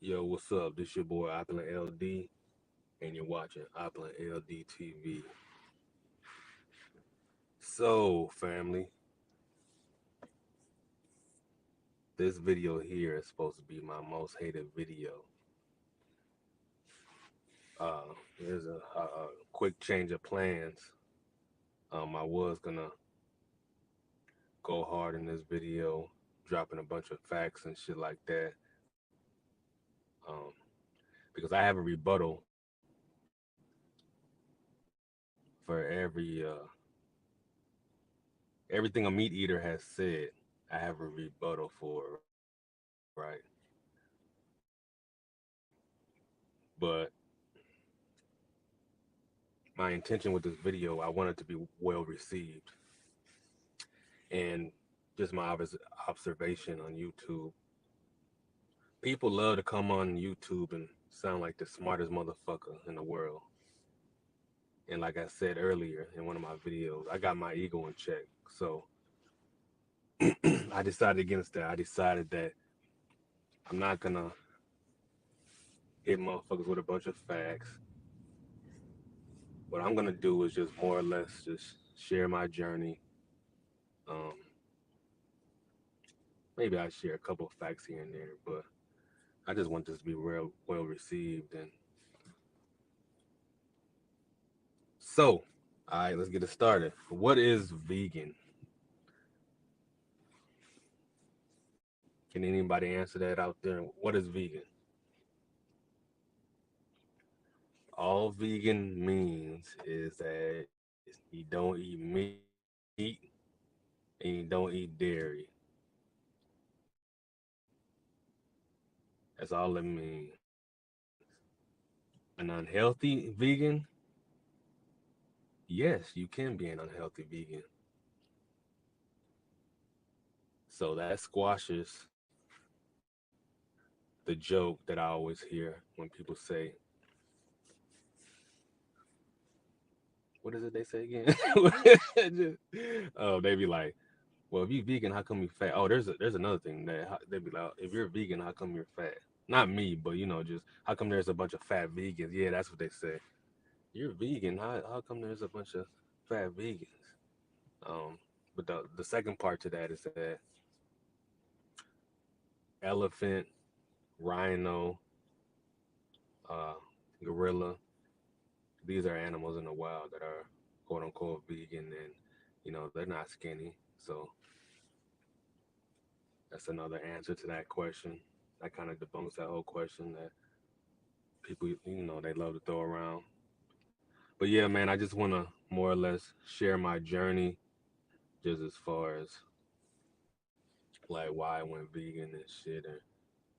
Yo, what's up? This your boy Opulent LD, and you're watching Opulent LD TV. So, family, this video here is supposed to be my most hated video. Here's a quick change of plans. I was gonna go hard in this video, dropping a bunch of facts and shit like that, um, because I have a rebuttal for everything a meat eater has said. I have a rebuttal for, right? But my intention with this video, I want it to be well received. And just my observation on YouTube, people love to come on YouTube and sound like the smartest motherfucker in the world. And like I said earlier in one of my videos, I got my ego in check. So I decided against that. I decided that I'm not gonna hit motherfuckers with a bunch of facts. What I'm gonna do is just more or less just share my journey. Um, Maybe I share a couple of facts here and there, but I just want this to be real well received. And so, all right, let's get it started. What is vegan? Can anybody answer that out there? What is vegan? All vegan means is that you don't eat meat and you don't eat dairy. That's all it means. An unhealthy vegan? Yes, you can be an unhealthy vegan. So that squashes the joke that I always hear when people say, what is it they say again? Oh, they be like, well, if you vegan, how come you fat? Oh, there's another thing that they be like, if you're vegan, how come you're fat? Not me, but just how come there's a bunch of fat vegans? Yeah, that's what they say. You're vegan. How come there's a bunch of fat vegans? Um, but the second part to that is that elephant, rhino, uh, gorilla, these are animals in the wild that are quote unquote vegan, and they're not skinny. So that's another answer to that question. That kind of debunks that whole question that people they love to throw around. But yeah, man, I just want to more or less share my journey, just as far as like why I went vegan and shit.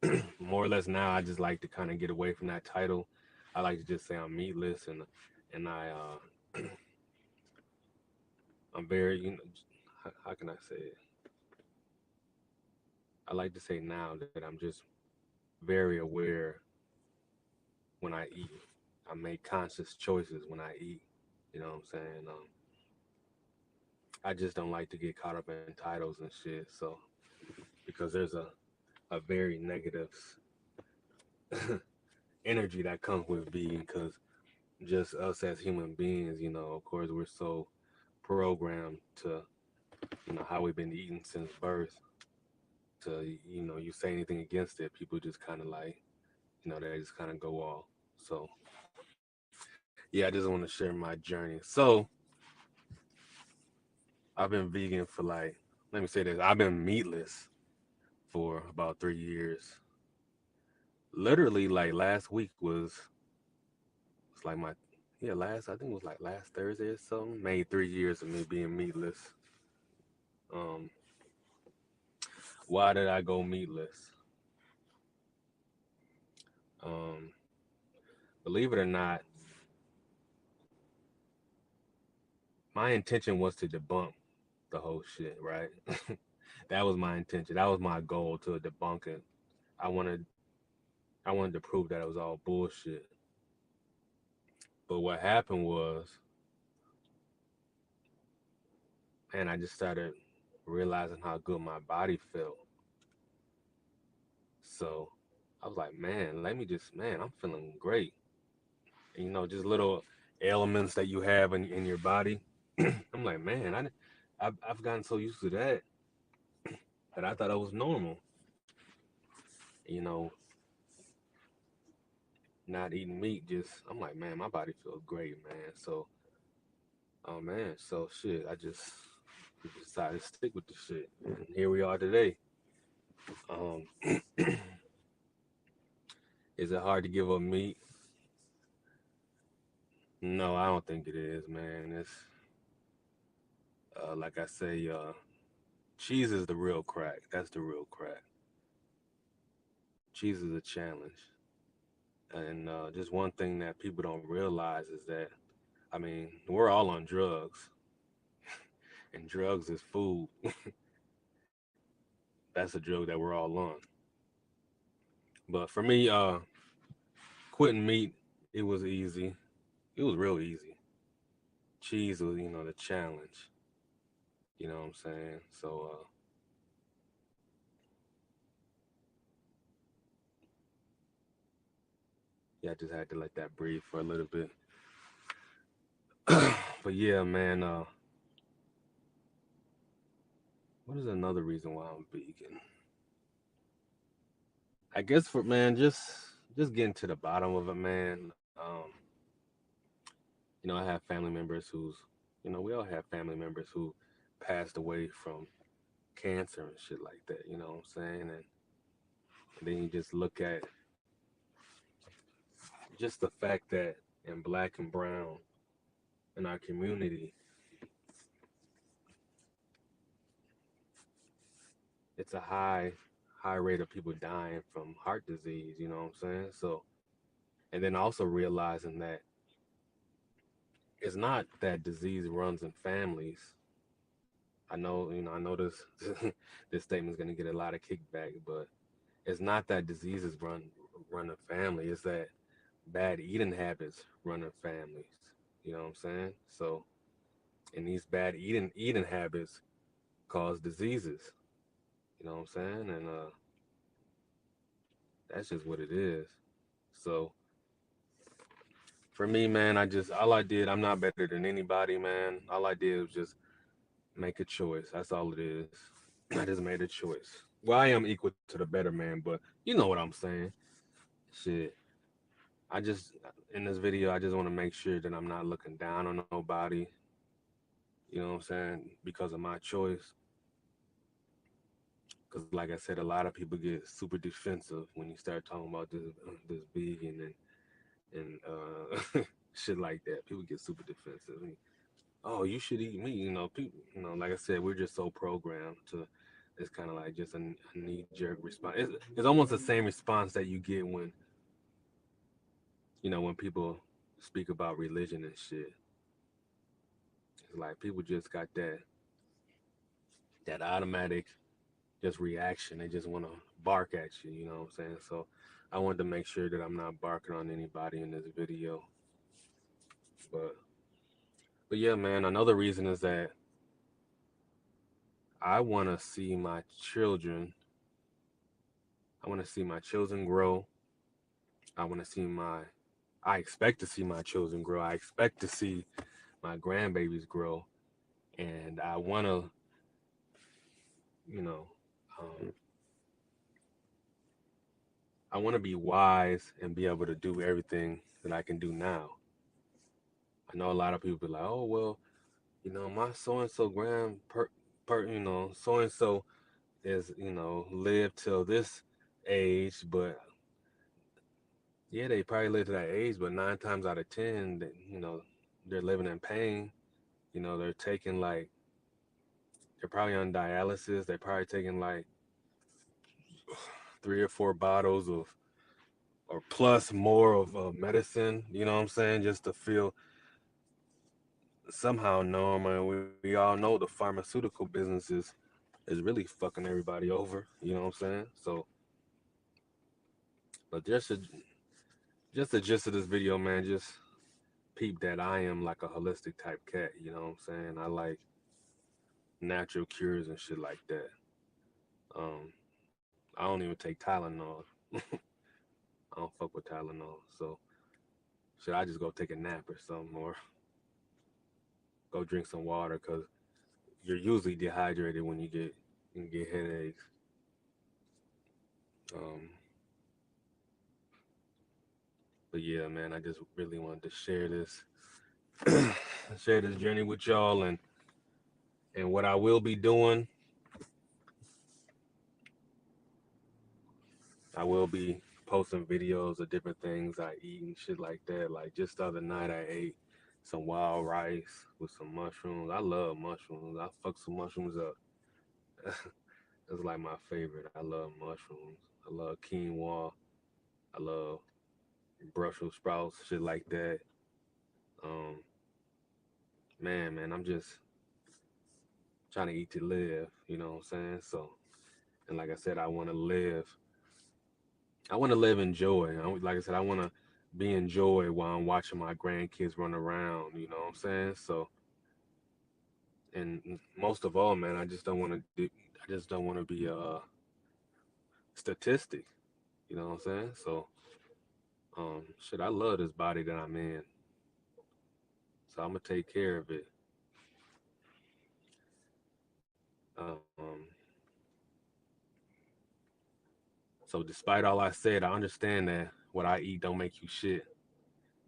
And more or less now, I just like to kind of get away from that title. I like to just say I'm meatless, and I'm very how can I say it? I like to say now that I'm just very aware when I eat. I make conscious choices when I eat. You know what I'm saying? I just don't like to get caught up in titles and shit. So because there's a very negative energy that comes with being, because just us as human beings, of course, we're so programmed to, how we've been eating since birth. To you say anything against it, people just kind of like, they just kind of go off. So yeah, I just want to share my journey. So I've been vegan for like, let me say this, I've been meatless for about 3 years. Literally, like last week was like my, yeah, last, I think it was like last Thursday or something. Made 3 years of me being meatless. Um, why did I go meatless? Um, Believe it or not, my intention was to debunk the whole shit, right? That was my intention. That was my goal, to debunk it. I wanted I wanted to prove that it was all bullshit. But what happened was, man, I just started realizing how good my body felt. So I was like, man, let me just, man, I'm feeling great. And, just little ailments that you have in your body. I'm like, man, I've gotten so used to that I thought I was normal. You know, not eating meat, just I'm like, man, my body feels great, man. So, oh man, so shit, I just decided to stick with the shit, and here we are today. Um, is it hard to give up meat? No, I don't think it is, man. It's like I say, cheese is the real crack. That's the real crack. Cheese is a challenge, and just one thing that people don't realize is that, I mean, we're all on drugs, and drugs is food. That's a drug that we're all on. But for me, quitting meat, it was easy. It was real easy. Cheese was, the challenge. You know what I'm saying? So, yeah, I just had to let that breathe for a little bit. But yeah, man, what is another reason why I'm vegan? I guess for man, just getting to the bottom of it, man. I have family members we all have family members who passed away from cancer and shit like that. You know what I'm saying? And then you just look at just the fact that in black and brown in our community, it's a high rate of people dying from heart disease. You know what I'm saying? So, and then also realizing that it's not that disease runs in families. I know this this statement is going to get a lot of kickback, but it's not that diseases run a family. It's that bad eating habits run in families. You know what I'm saying? So, and these bad eating habits cause diseases. You know what I'm saying? And that's just what it is. So for me, man, all I did. I'm not better than anybody, man. All I did was just make a choice. That's all it is. I just made a choice. Well, I am equal to the better man, but you know what I'm saying. Shit. I just in this video, I just want to make sure that I'm not looking down on nobody. You know what I'm saying? Because of my choice. Because, like I said, a lot of people get super defensive when you start talking about this vegan and shit like that. People get super defensive. Oh, you should eat meat. People. Like I said, we're just so programmed to. It's kind of like just a knee jerk response. It's almost the same response that you get when people speak about religion and shit. It's like people just got that automatic just reaction. They just want to bark at you. You know what I'm saying? So I wanted to make sure that I'm not barking on anybody in this video. But yeah, man. Another reason is that I want to see my children. I want to see my children grow. I want to see my. I expect to see my children grow. I expect to see my grandbabies grow, and I want to, you know, um, I want to be wise and be able to do everything that I can do now. I know a lot of people be like, oh well, my so and so so and so is lived till this age, but yeah, they probably lived to that age, but 9 times out of 10, they're living in pain. They're taking like they're probably on dialysis. They're probably taking like 3 or 4 bottles of or plus more of medicine. You know what I'm saying? Just to feel somehow normal. We all know the pharmaceutical business is really fucking everybody over. You know what I'm saying? So, but just the gist of this video, man. Just peep that I am like a holistic type cat. You know what I'm saying? I like natural cures and shit like that. Um, I don't even take Tylenol. I don't fuck with Tylenol. So should I just go take a nap or something, or go drink some water? Cause you're usually dehydrated when you get headaches. Um, but yeah, man, I just really wanted to share this share this journey with y'all, and what I will be doing. I will be posting videos of different things I eat and shit like that. Like just the other night, I ate some wild rice with some mushrooms. I love mushrooms. I fuck some mushrooms up. It's like my favorite. I love mushrooms. I love quinoa. I love Brussels sprouts, shit like that. Um, man, I'm just trying to eat to live. You know what I'm saying? So, and like I said, I want to live. I want to live in joy. Like I said, I want to be in joy while I'm watching my grandkids run around. You know what I'm saying? So, and most of all, man, I just don't want to. I just don't want to be a statistic. You know what I'm saying? So, shit, I love this body that I'm in. So I'm gonna take care of it. Um, so despite all I said, I understand that what I eat don't make you shit,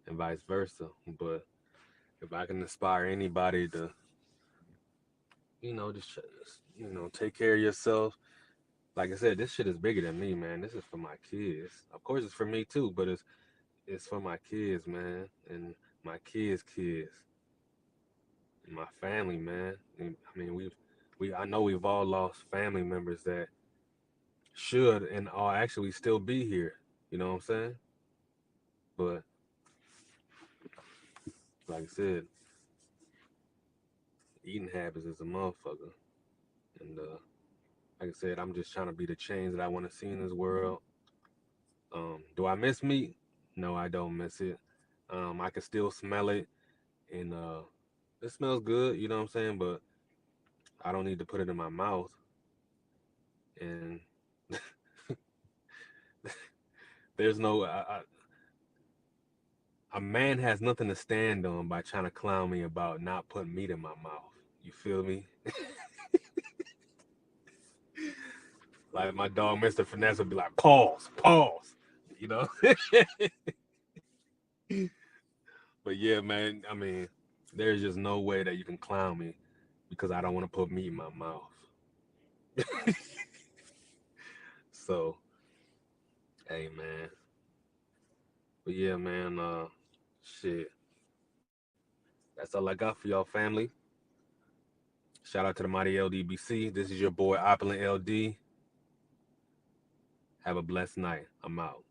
and vice versa. But if I can inspire anybody to, just take care of yourself. Like I said, this shit is bigger than me, man. This is for my kids. Of course, it's for me too, but it's for my kids, man, and my kids' kids, and my family, man. And, I mean, I know we've all lost family members that should and are actually still be here. You know what I'm saying? But like I said, eating habits is a motherfucker. And like I said, I'm just trying to be the change that I want to see in this world. Do I miss meat? No, I don't miss it. I can still smell it, and it smells good. You know what I'm saying? But I don't need to put it in my mouth. And there's no a man has nothing to stand on by trying to clown me about not putting meat in my mouth. You feel me? Like my dog, Mr. Finesse, would be like, pause, pause. You know? But yeah, man, I mean, there's just no way that you can clown me because I don't want to put meat in my mouth. So, hey, man. But yeah, man, shit. That's all I got for y'all, family. Shout out to the mighty LDBC. This is your boy, Opulent LD. Have a blessed night. I'm out.